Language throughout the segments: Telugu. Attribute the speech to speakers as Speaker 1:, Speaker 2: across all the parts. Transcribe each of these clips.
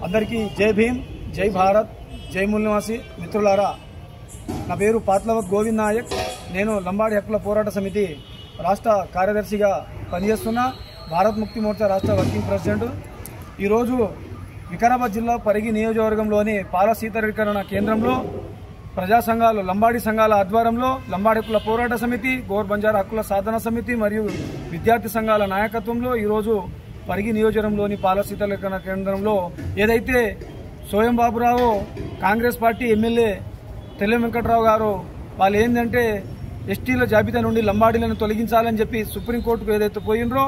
Speaker 1: అందరికీ జై భీమ్, జై భారత్, జై మూల్ నివాసి మిత్రులారా. నా పేరు పాత్లవత్ గోవింద్ నాయక్. నేను లంబాడి హక్కుల పోరాట సమితి రాష్ట్ర కార్యదర్శిగా పనిచేస్తున్నా. భారత్ ముక్తి మోర్చా రాష్ట్ర వర్కింగ్ ప్రెసిడెంట్. ఈరోజు వికారాబాద్ జిల్లా పరిగి నియోజకవర్గంలోని పాల శీతలీకరణ కేంద్రంలో ప్రజా సంఘాలు, లంబాడి సంఘాల ఆధ్వర్యంలో లంబాడి హక్కుల పోరాట సమితి, గోర్ బంజారా హక్కుల సాధన సమితి మరియు విద్యార్థి సంఘాల నాయకత్వంలో ఈరోజు పరిగి నియోజకవర్గంలోని పాల శీతలీకరణ కేంద్రంలో ఏదైతే సోయం బాబురావు కాంగ్రెస్ పార్టీ ఎమ్మెల్యే తెల్ల వెంకట్రావు గారు వాళ్ళు ఏంటంటే ఎస్టీల జాబితా నుండి లంబాడీలను తొలగించాలని చెప్పి సుప్రీంకోర్టుకు ఏదైతే పోయినరో,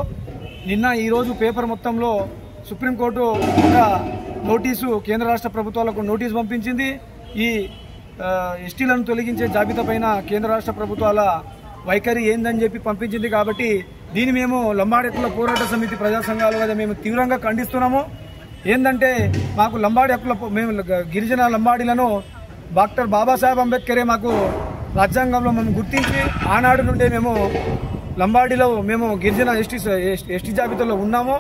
Speaker 1: నిన్న ఈరోజు పేపర్ మొత్తంలో సుప్రీంకోర్టు ఒక నోటీసు కేంద్ర రాష్ట్ర ప్రభుత్వాలకు నోటీసు పంపించింది. ఈ ఎస్టీలను తొలగించే జాబితా పైన కేంద్ర రాష్ట్ర ప్రభుత్వాల వైఖరి ఏందని చెప్పి పంపించింది. కాబట్టి దీన్ని మేము లంబాడి హక్కుల పోరాట సమితి ప్రజా సంఘాలుగా మేము తీవ్రంగా ఖండిస్తున్నాము. ఏంటంటే మాకు లంబాడి హక్కుల మేము గిరిజన లంబాడీలను డాక్టర్ బాబాసాహెబ్ అంబేద్కరే మాకు రాజ్యాంగంలో మేము గుర్తించి ఆనాడు నుండే మేము లంబాడీలో మేము గిరిజన ఎస్టీ జాబితాలో ఉన్నాము.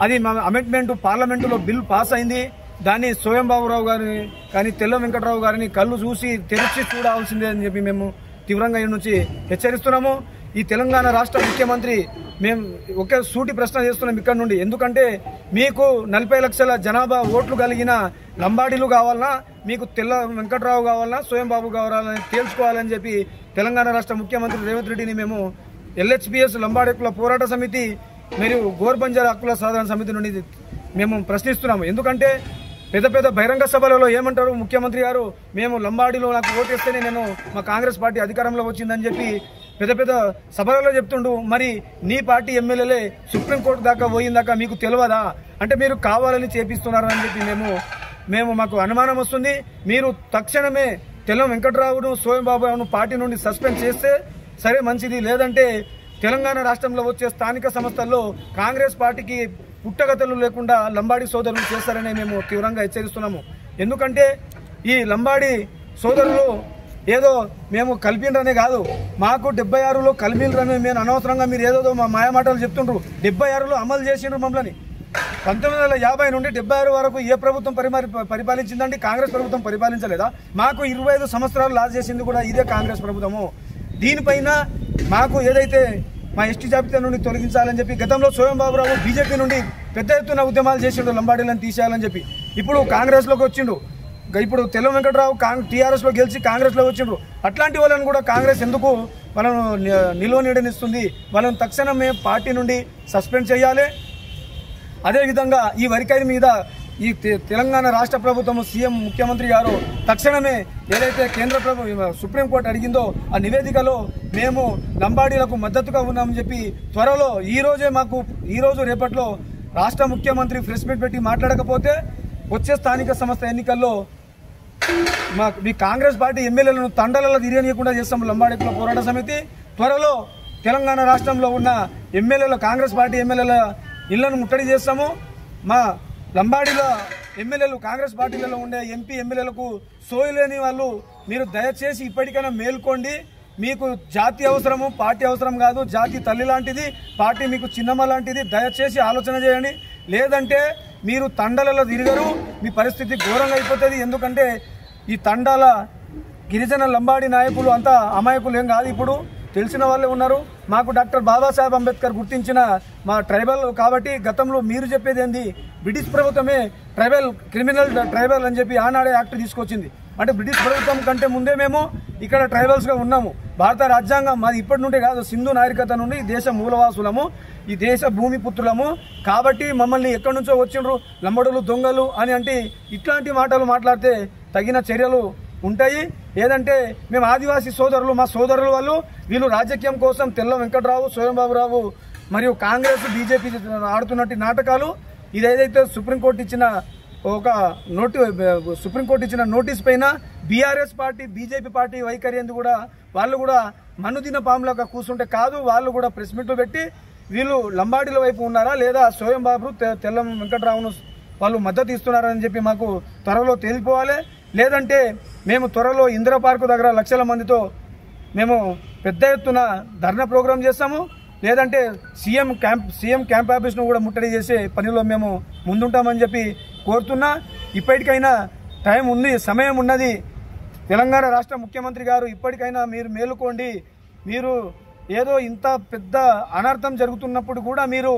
Speaker 1: అది మా అమెండ్మెంట్ పార్లమెంటులో బిల్ పాస్ అయింది. దాన్ని సోయం బాబురావు గారిని కానీ తెల్ల వెంకట్రావు గారిని కళ్ళు చూసి తెరిచి చూడాల్సిందే అని చెప్పి మేము తీవ్రంగా ఈ నుంచి హెచ్చరిస్తున్నాము. ఈ తెలంగాణ రాష్ట్ర ముఖ్యమంత్రి మేము ఒకే సూటి ప్రశ్న చేస్తున్నాం ఇక్కడ నుండి. ఎందుకంటే మీకు 40 లక్షల జనాభా ఓట్లు కలిగిన లంబాడీలు కావాలన్నా, మీకు తెల్ల వెంకట్రావు కావాలన్నా, సోయం బాబు కావాలని తేల్చుకోవాలని చెప్పి తెలంగాణ రాష్ట్ర ముఖ్యమంత్రి రేవంత్ రెడ్డిని మేము LHPS లంబాడి హక్కుల పోరాట సమితి మరియు గోర్ బంజారా హక్కుల సాధన సమితి నుండి మేము ప్రశ్నిస్తున్నాము. ఎందుకంటే పెద్ద పెద్ద బహిరంగ సభలలో ఏమంటారు ముఖ్యమంత్రి గారు, మేము లంబాడీలో నాకు ఓటేస్తేనే నేను మా కాంగ్రెస్ పార్టీ అధికారంలో వచ్చిందని చెప్పి పెద్ద పెద్ద సభలలో చెప్తుండు. మరి నీ పార్టీ ఎమ్మెల్యేలే సుప్రీంకోర్టు దాకా పోయిందాకా మీకు తెలియదా? అంటే మీరు కావాలని చేపిస్తున్నారని చెప్పి మేము మాకు అనుమానం వస్తుంది. మీరు తక్షణమే తెల్ల వెంకట్రావును, సోయం బాబును పార్టీ నుండి సస్పెండ్ చేస్తే సరే మంచిది. లేదంటే తెలంగాణ రాష్ట్రంలో వచ్చే స్థానిక సంస్థల్లో కాంగ్రెస్ పార్టీకి పుట్టగతలు లేకుండా లంబాడి సోదరులు చేస్తారని మేము తీవ్రంగా హెచ్చరిస్తున్నాము. ఎందుకంటే ఈ లంబాడి సోదరులు ఏదో మేము కలిపినరనే కాదు, మాకు 76లో కలిపినరని మేము అనవసరంగా మీరు ఏదో మా మాయమాటలు చెప్తుండ్రు. 76లో అమలు చేసిండ్రు మమ్మల్ని. 1950 నుండి 76 వరకు ఏ ప్రభుత్వం పరిపాలించిందండి? కాంగ్రెస్ ప్రభుత్వం పరిపాలించలేదా? మాకు 25 సంవత్సరాలు లాస్ చేసింది కూడా ఇదే కాంగ్రెస్ ప్రభుత్వము. దీనిపైన మాకు ఏదైతే మా ఎస్టీ జాబితా నుండి తొలగించాలని చెప్పి గతంలో సోయం బాబురావు బీజేపీ నుండి పెద్ద ఎత్తున ఉద్యమాలు చేసిండు లంబాడీలను తీసేయాలని చెప్పి. ఇప్పుడు కాంగ్రెస్లోకి వచ్చిండు. ఇప్పుడు తెల్ల వెంకట్రావు TRSలో గెలిచి కాంగ్రెస్లో వచ్చిండ్రు. అట్లాంటి వాళ్ళని కూడా కాంగ్రెస్ ఎందుకు వాళ్ళను నిలువ నీడనిస్తుంది? వాళ్ళని తక్షణమే పార్టీ నుండి సస్పెండ్ చేయాలి. అదేవిధంగా ఈ వైఖరి మీద ఈ తెలంగాణ రాష్ట్ర ప్రభుత్వం, సీఎం ముఖ్యమంత్రి గారు తక్షణమే ఏదైతే సుప్రీంకోర్టు అడిగిందో ఆ నివేదికలో మేము లంబాడీలకు మద్దతుగా ఉన్నామని చెప్పి త్వరలో ఈరోజు రేపట్లో రాష్ట్ర ముఖ్యమంత్రి ప్రెస్ మీట్ పెట్టి మాట్లాడకపోతే వచ్చే స్థానిక సంస్థ ఎన్నికల్లో మీ కాంగ్రెస్ పార్టీ ఎమ్మెల్యేలను తండలలో తిరగనీయకుండా చేస్తాం లంబాడి హక్కుల పోరాట సమితి. త్వరలో తెలంగాణ రాష్ట్రంలో ఉన్న ఎమ్మెల్యేల కాంగ్రెస్ పార్టీ ఎమ్మెల్యేల ఇళ్లను ముట్టడి చేస్తాము. మా లంబాడీల ఎమ్మెల్యేలు కాంగ్రెస్ పార్టీలలో ఉండే ఎంపీ ఎమ్మెల్యేలకు సోయలేని వాళ్ళు మీరు దయచేసి ఇప్పటికైనా మేల్కోండి. మీకు జాతి అవసరము, పార్టీ అవసరం కాదు. జాతి తల్లి లాంటిది, పార్టీ మీకు చిన్నమ్మ లాంటిది. దయచేసి ఆలోచన చేయండి. లేదంటే మీరు తండాలలో తిరగరు, మీ పరిస్థితి ఘోరంగా అయిపోతుంది. ఎందుకంటే ఈ తండాల గిరిజన లంబాడి నాయకులు అంతా అమాయకులు ఏం కాదు, ఇప్పుడు తెలిసిన వాళ్ళే ఉన్నారు. మాకు డాక్టర్ బాబాసాహెబ్ అంబేద్కర్ గుర్తించిన మా ట్రైబల్ కాబట్టి గతంలో మీరు చెప్పేది ఏంది, బ్రిటిష్ ప్రభుత్వమే క్రిమినల్ ట్రైబల్ అని చెప్పి ఆనాడే యాక్ట్ తీసుకొచ్చింది. అంటే బ్రిటిష్ ప్రభుత్వం కంటే ముందే మేము ఇక్కడ ట్రైబల్స్గా ఉన్నాము. భారత రాజ్యాంగం మాది ఇప్పటి నుండే కాదు, సింధు నాగరికత నుండి ఈ దేశ మూలవాసులము, ఈ దేశ భూమి పుత్రులము. కాబట్టి మమ్మల్ని ఎక్కడి నుంచో వచ్చిండ్రు లంబడులు, దొంగలు అని అంటే ఇట్లాంటి మాటలు మాట్లాడితే తగిన చర్యలు ఉంటాయి. ఏదంటే మేము ఆదివాసీ సోదరులు, మా సోదరులు వాళ్ళు వీళ్ళు రాజకీయం కోసం తెల్ల వెంకట్రావు, సోయం బాబురావు మరియు కాంగ్రెస్ బీజేపీ ఆడుతున్నట్టు నాటకాలు. ఇదేదైతే సుప్రీంకోర్టు ఇచ్చిన నోటీస్ పైన బీఆర్ఎస్ పార్టీ, బీజేపీ పార్టీ వైఖరి ఎందుకు కూడా వాళ్ళు కూడా మన్నుదిన పాములాగా కూర్చుంటే కాదు, వాళ్ళు కూడా ప్రెస్ మీట్లు పెట్టి వీళ్ళు లంబాడీల వైపు ఉన్నారా లేదా సోయం బాబు తెల్ల వెంకట్రావును వాళ్ళు మద్దతు ఇస్తున్నారని చెప్పి మాకు త్వరలో తేలిపోవాలి. లేదంటే మేము త్వరలో ఇందిరా పార్కు దగ్గర లక్షల మందితో మేము పెద్ద ఎత్తున ధర్నా ప్రోగ్రాం చేస్తాము, లేదంటే సీఎం క్యాంప్ ఆఫీస్ను కూడా ముట్టడి చేసే పనిలో మేము ముందుంటామని చెప్పి కోరుతున్నా. ఇప్పటికైనా టైం ఉంది, సమయం ఉన్నది. తెలంగాణ రాష్ట్ర ముఖ్యమంత్రి గారు ఇప్పటికైనా మీరు మేలుకోండి. మీరు ఏదో ఇంత పెద్ద అనర్థం జరుగుతున్నప్పుడు కూడా మీరు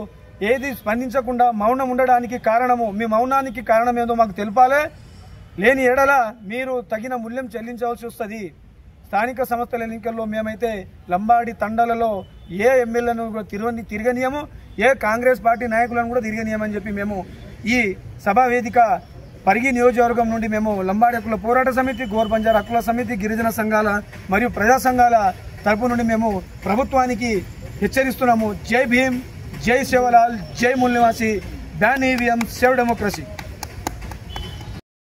Speaker 1: ఏది స్పందించకుండా మౌనం ఉండడానికి కారణము, మీ మౌనానికి కారణం ఏదో మాకు తెలపాలి. లేని ఎడల మీరు తగిన మూల్యం చెల్లించవలసి వస్తుంది. స్థానిక సంస్థల ఎన్నికల్లో మేమైతే లంబాడి తండాలలో ఏ ఎమ్మెల్యేలను తిరగనీయము, ఏ కాంగ్రెస్ పార్టీ నాయకులను కూడా తిరగనీయమని చెప్పి మేము ఈ సభా వేదిక పరిగి నియోజకవర్గం నుండి మేము లంబాడి హక్కుల పోరాట సమితి, గోర్ బంజారా హక్కుల సమితి, గిరిజన సంఘాల మరియు ప్రజా సంఘాల తరపు నుండి మేము ప్రభుత్వానికి హెచ్చరిస్తున్నాము. జై భీమ్, జై సేవలాల్, జై మూల్ నివాసి, బ్యాన్ ఈవీఎం, సేవ్ డెమోక్రసీ.